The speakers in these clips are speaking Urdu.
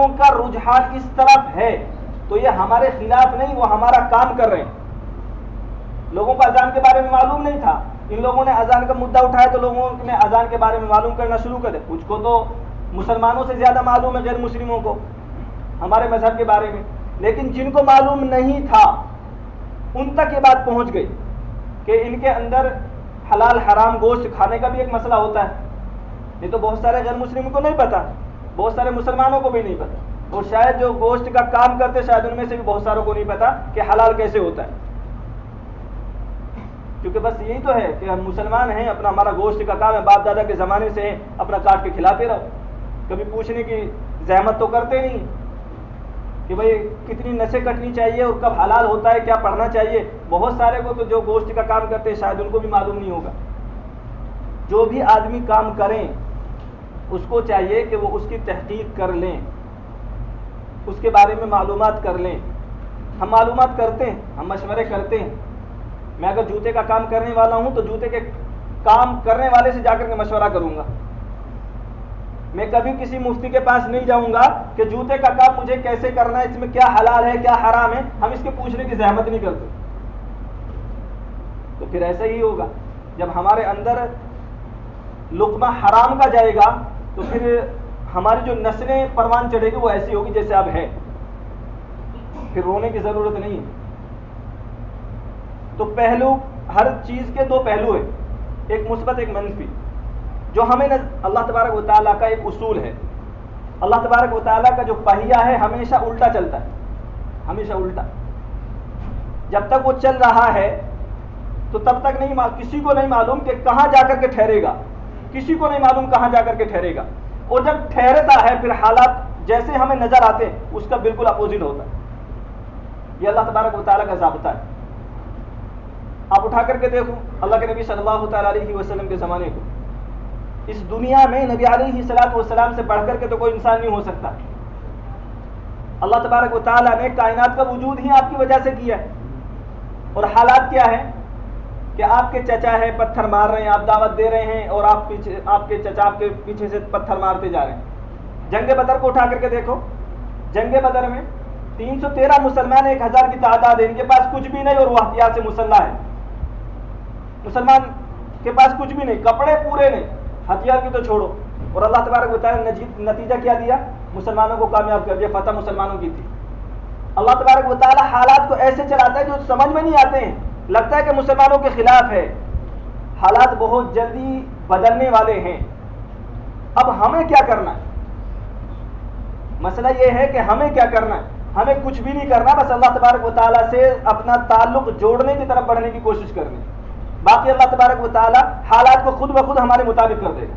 لوگوں کا رجحان اس طرف ہے تو یہ ہمارے خلاف نہیں، وہ ہمارا کام کر رہے ہیں. لوگوں کو اذان کے بارے میں معلوم نہیں تھا، ان لوگوں نے اذان کا مدعا اٹھایا تو لوگوں نے اذان کے بارے میں معلوم کرنا شروع کر دیا. کچھ کو تو مسلمانوں سے زیادہ معلوم ہے غیر مسلموں کو ہمارے مذہب کے بارے میں، لیکن جن کو معلوم نہیں تھا ان تک یہ بات پہنچ گئی کہ ان کے اندر حلال حرام گوشت کھانے کا بھی ایک مسئلہ ہوتا ہے. یہ تو بہت سارے غیر مسلموں کو نہیں پتا، بہت سارے مسلمانوں کو بھی نہیں پتا، اور شاید جو گوشت کا کام کرتے شاید ان میں سے بھی بہت ساروں کو نہیں پتا کہ حلال کیسے ہوتا ہے. کیونکہ بس یہی تو ہے کہ ہم مسلمان ہیں، اپنا ہمارا گوشت کا کام ہے، باپ دادا کے زمانے سے ہے، اپنا کاٹ کے کھلاتے رہو. کبھی پوچھنے کی زحمت تو کرتے نہیں کہ بھئی کتنی نسیں کٹنی چاہیے اور کب حلال ہوتا ہے، کیا پڑھنا چاہیے. بہت سارے کو تو جو گوشت کا کام کرتے ہیں شاید ان کو بھی معلوم نہیں ہوگا. جو بھی آدمی کام کریں اس کو چاہیے کہ وہ اس کی تحقیق کر لیں، اس کے بارے میں معلومات کر لیں. ہم معلومات کرتے ہیں، ہم مشورے کرتے ہیں. میں اگر جوتے کا کام کرنے والا ہوں تو جوتے کے کام کرنے والے سے جا کر کے مشورہ کروں گا. میں کبھی کسی مفتی کے پاس نہیں جاؤں گا کہ جوتے کا کام مجھے کیسے کرنا ہے، اس میں کیا حلال ہے کیا حرام ہے. ہم اس کے پوچھنے کی زحمت نہیں کرتے. تو پھر ایسا ہی ہوگا جب ہمارے اندر لقمہ حرام کا جائے گا تو پھر ہماری جو نسلیں پروان چڑھے گی وہ ایسی ہوگی جیسے اب ہے. پھر رونے کی ضرورت نہیں ہے. تو پہلو، ہر چیز کے دو پہلو ہیں، ایک مثبت ایک منفی. جو ہمیں اللہ تبارک و تعالیٰ کا ایک اصول ہے، اللہ تبارک و تعالیٰ کا جو پہیہ ہے ہمیشہ الٹا چلتا ہے، ہمیشہ الٹا. جب تک وہ چل رہا ہے تو تب تک نہیں کسی کو نہیں معلوم کہ کہاں جا کر کے ٹھہرے گا، کسی کو نہیں معلوم کہاں جا کر کے ٹھہرے گا. اور جب ٹھہرتا ہے پھر حالات جیسے ہمیں نظر آتے ہیں اس کا بالکل اپوزٹ ہوتا ہے. یہ اللہ تبارک و تعالیٰ کا ضابطہ ہے. آپ اٹھا کر کے دیکھو اللہ کے نبی صلی اللہ تعالیٰ علیہ وسلم کے زمانے کو. اس دنیا میں نبی علیہ الصلوۃ والسلام سے بڑھ کر کے تو کوئی انسان نہیں ہو سکتا. اللہ تبارک و تعالیٰ نے کائنات کا وجود ہی آپ کی وجہ سے کیا ہے. اور حالات کیا ہے کہ آپ کے چچا ہے پتھر مار رہے ہیں، آپ دعوت دے رہے ہیں اور آپ کے چچا آپ کے پیچھے سے پتھر مارتے جا رہے ہیں. جنگ بدر کو اٹھا کر کے دیکھو، جنگ بدر میں 313 مسلمان 1000 کی تعداد ہے، ان کے پاس کچھ بھی نہیں اور وہ ہتھیار سے مسلح ہے. مسلمان کے پاس کچھ بھی نہیں، کپڑے پورے نہیں، ہتھیار کی تو چھوڑو. اور اللہ تبارک و تعالیٰ نے نتیجہ کیا دیا؟ مسلمانوں کو کامیاب کر دیا، فتح مسلمانوں کی تھی. اللہ تبارک و تعالیٰ حالات کو ایسے چلاتا ہے جو سمجھ میں نہیں آتے ہیں، لگتا ہے کہ مسلمانوں کے خلاف ہے. حالات بہت جلدی بدلنے والے ہیں. اب ہمیں کیا کرنا ہے؟ مسئلہ یہ ہے کہ ہمیں کیا کرنا ہے. ہمیں کچھ بھی نہیں کرنا، بس اللہ تبارک و تعالیٰ سے اپنا تعلق جوڑنے کی طرف بڑھنے کی کوشش کرنی. باقی اللہ تبارک و تعالیٰ حالات کو خود بخود ہمارے مطابق کر دے گا.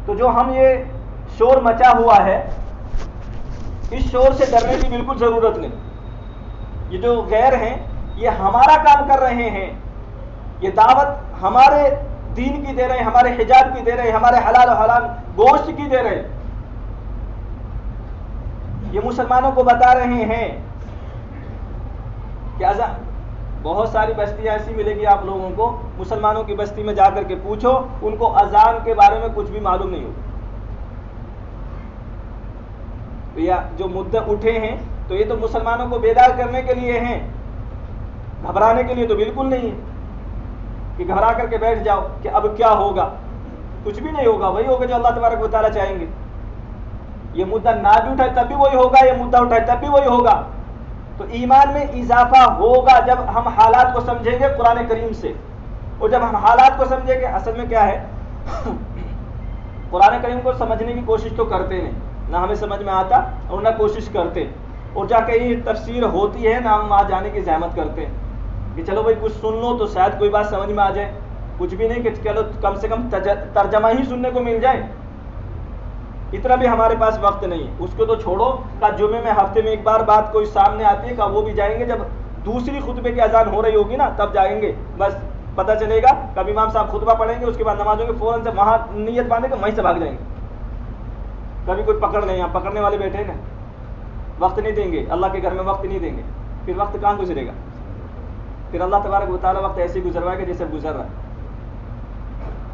تو جو ہم یہ شور مچا ہوا ہے اس شور سے ڈرنے کی بالکل ضرورت نہیں. یہ جو غیر ہیں یہ ہمارا کام کر رہے ہیں، یہ دعوت ہمارے دین کی دے رہے ہیں، ہمارے حجاب کی دے رہے ہیں، ہمارے حلال و حرام گوشت کی دے رہے ہیں. یہ مسلمانوں کو بتا رہے ہیں کہ بہت ساری بستیاں ایسی ملے گی آپ لوگوں کو، مسلمانوں کی بستی میں جا کر کے پوچھو ان کو اذان کے بارے میں کچھ بھی معلوم نہیں ہوگا. یا جو مدعے اٹھے ہیں تو یہ تو مسلمانوں کو بیدار کرنے کے لیے ہیں، گھبرانے کے لیے تو بالکل نہیں ہے کہ گھبرا کر کے بیٹھ جاؤ کہ اب کیا ہوگا. کچھ بھی نہیں ہوگا، وہی ہوگا جو اللہ تبارک و تعالیٰ چاہیں گے. یہ مدعا نہ بھی اٹھائے تب بھی وہی ہوگا، یہ مدعا اٹھائے تب بھی وہی ہوگا. تو ایمان میں اضافہ ہوگا جب ہم حالات کو سمجھیں گے قرآن کریم سے. اور جب ہم حالات کو سمجھیں گے، اصل میں کیا ہے قرآن کریم کو سمجھنے کی کوشش تو کرتے نہیں، نہ ہمیں سمجھ میں آتا اور نہ کوشش کرتے. اور جا کے یہ تفسیر ہوتی ہے نہ ہم وہاں جانے کی زحمت کرتے کہ چلو بھائی کچھ سن لو تو شاید کوئی بات سمجھ میں آ جائے. کچھ بھی نہیں کہ چلو کم سے کم ترجمہ ہی سننے کو مل جائے. اتنا بھی ہمارے پاس وقت نہیں. اس کو تو چھوڑو کہ جمعے میں ہفتے میں ایک بار بات کوئی سامنے آتی ہے کہ وہ بھی جائیں گے جب دوسری خطبے کی اذان ہو رہی ہوگی نا تب جائیں گے. بس پتہ چلے گا کبھی امام صاحب خطبہ پڑھیں گے اس کے بعد نمازوں کے فوراً سے وہاں نیت باندھے کہ وہیں سے بھاگ جائیں گے. کبھی کوئی پکڑ نہیں، یہاں پکڑنے والے بیٹھے نا، وقت نہیں دیں گے اللہ کے گھر میں، وقت نہیں دیں گے. پھر وقت کہاں گزرے گا؟ پھر اللہ تبارک و تعالیٰ وقت ایسے گزروائے گا جیسے گزر رہا ہے.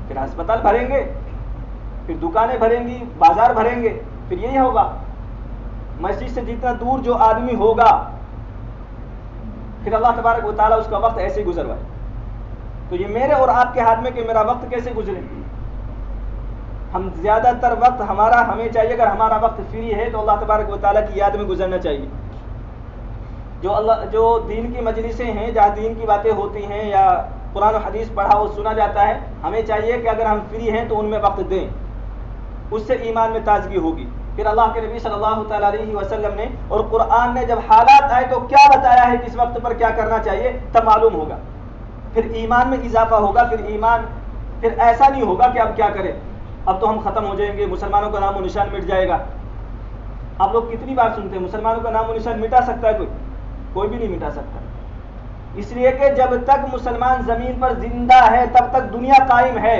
پھر ہسپتال بھریں گے، پھر دکانیں بھریں گی، بازار بھریں گے، پھر یہی ہوگا، مسجد سے جتنا دور جو آدمی ہوگا پھر اللہ تبارک و تعالیٰ اس کا وقت ایسے ہی گزروائے. تو یہ میرے اور آپ کے ہاتھ میں کہ میرا وقت کیسے گزرے. ہم زیادہ تر وقت ہمیں چاہیے، اگر ہمارا وقت فری ہے تو اللہ تبارک و تعالیٰ کی یاد میں گزرنا چاہیے. جو دین کی مجلسیں ہیں جہاں دین کی باتیں ہوتی ہیں یا قرآن و حدیث پڑھا اور سنا جاتا ہے، ہمیں چاہیے کہ اگر ہم فری ہیں تو ان میں وقت دیں، اس سے ایمان میں تازگی ہوگی. پھر اللہ کے نبی صلی اللہ تعالیٰ علیہ وسلم نے اور قرآن نے جب حالات آئے تو کیا بتایا ہے، کس وقت پر کیا کرنا چاہیے، تب معلوم ہوگا. پھر ایمان میں اضافہ ہوگا. پھر ایسا نہیں ہوگا کہ اب کیا کریں، اب تو ہم ختم ہو جائیں گے، مسلمانوں کا نام و نشان مٹ جائے گا. آپ لوگ کتنی بار سنتے ہیں مسلمانوں کا نام و نشان مٹا سکتا ہے کوئی بھی نہیں مٹا سکتا. اس لیے کہ جب تک مسلمان زمین پر زندہ ہے تب تک دنیا قائم ہے،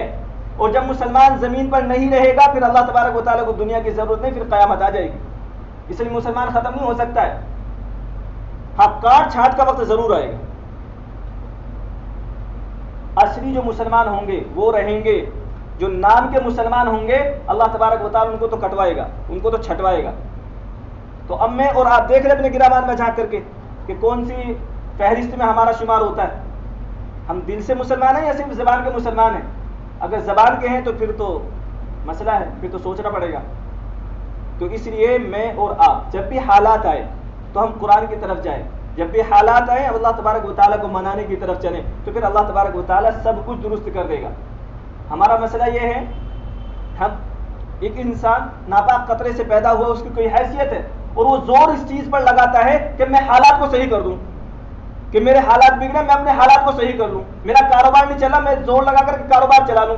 اور جب مسلمان زمین پر نہیں رہے گا پھر اللہ تبارک و تعالیٰ کو دنیا کی ضرورت نہیں، پھر قیامت آ جائے گی. اس لیے مسلمان ختم نہیں ہو سکتا ہے. ہاں، کاٹ چھانٹ کا وقت ضرور آئے گا. اصلی جو مسلمان ہوں گے وہ رہیں گے، جو نام کے مسلمان ہوں گے اللہ تبارک و تعالیٰ ان کو تو کٹوائے گا، ان کو تو چھٹوائے گا. تو اب میں اور آپ دیکھ لیں اپنے گرامان میں جھانک کر کے کہ کون سی فہرست میں ہمارا شمار ہوتا ہے. ہم دل سے مسلمان ہیں یا صرف زبان کے مسلمان ہیں؟ اگر زبان کے ہیں تو پھر تو مسئلہ ہے، پھر تو سوچنا پڑے گا. تو اس لیے میں اور آپ جب بھی حالات آئے تو ہم قرآن کی طرف جائیں. جب بھی حالات آئیں اللہ تبارک و تعالیٰ کو منانے کی طرف چلیں تو پھر اللہ تبارک و تعالیٰ سب کچھ درست کر دے گا. ہمارا مسئلہ یہ ہے، ہم ایک انسان ناپاک قطرے سے پیدا ہوا، اس کی کوئی حیثیت ہے اور وہ زور اس چیز پر لگاتا ہے کہ میں حالات کو صحیح کر دوں، کہ میرے حالات بگڑے میں اپنے حالات کو صحیح کر لوں. میرا کاروبار نہیں چلا، میں زور لگا کر کے کاروبار چلا لوں.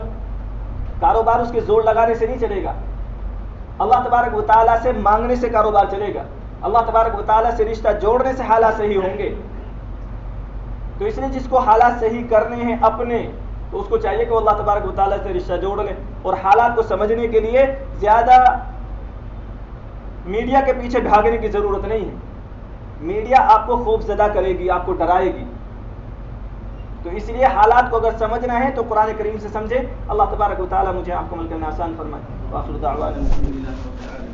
کاروبار اس کے زور لگانے سے نہیں چلے گا. اللہ تبارک و تعالیٰ سے مانگنے سے کاروبار چلے گا. اللہ تبارک و تعالیٰ سے رشتہ جوڑنے سے حالات صحیح ہوں گے. تو اس لیے جس کو حالات صحیح کرنے ہیں اپنے، تو اس کو چاہیے کہ وہ اللہ تبارک و تعالیٰ سے رشتہ جوڑ لیں. اور حالات کو سمجھنے کے لیے زیادہ میڈیا کے پیچھے بھاگنے کی ضرورت نہیں ہے. میڈیا آپ کو خوف زدہ کرے گی، آپ کو ڈرائے گی. تو اس لیے حالات کو اگر سمجھنا ہے تو قرآن کریم سے سمجھے. اللہ تبارک و تعالیٰ مجھے آپ کو عمل کرنا آسان فرمائے. وآخر دعوانا الحمد للہ رب العالمین.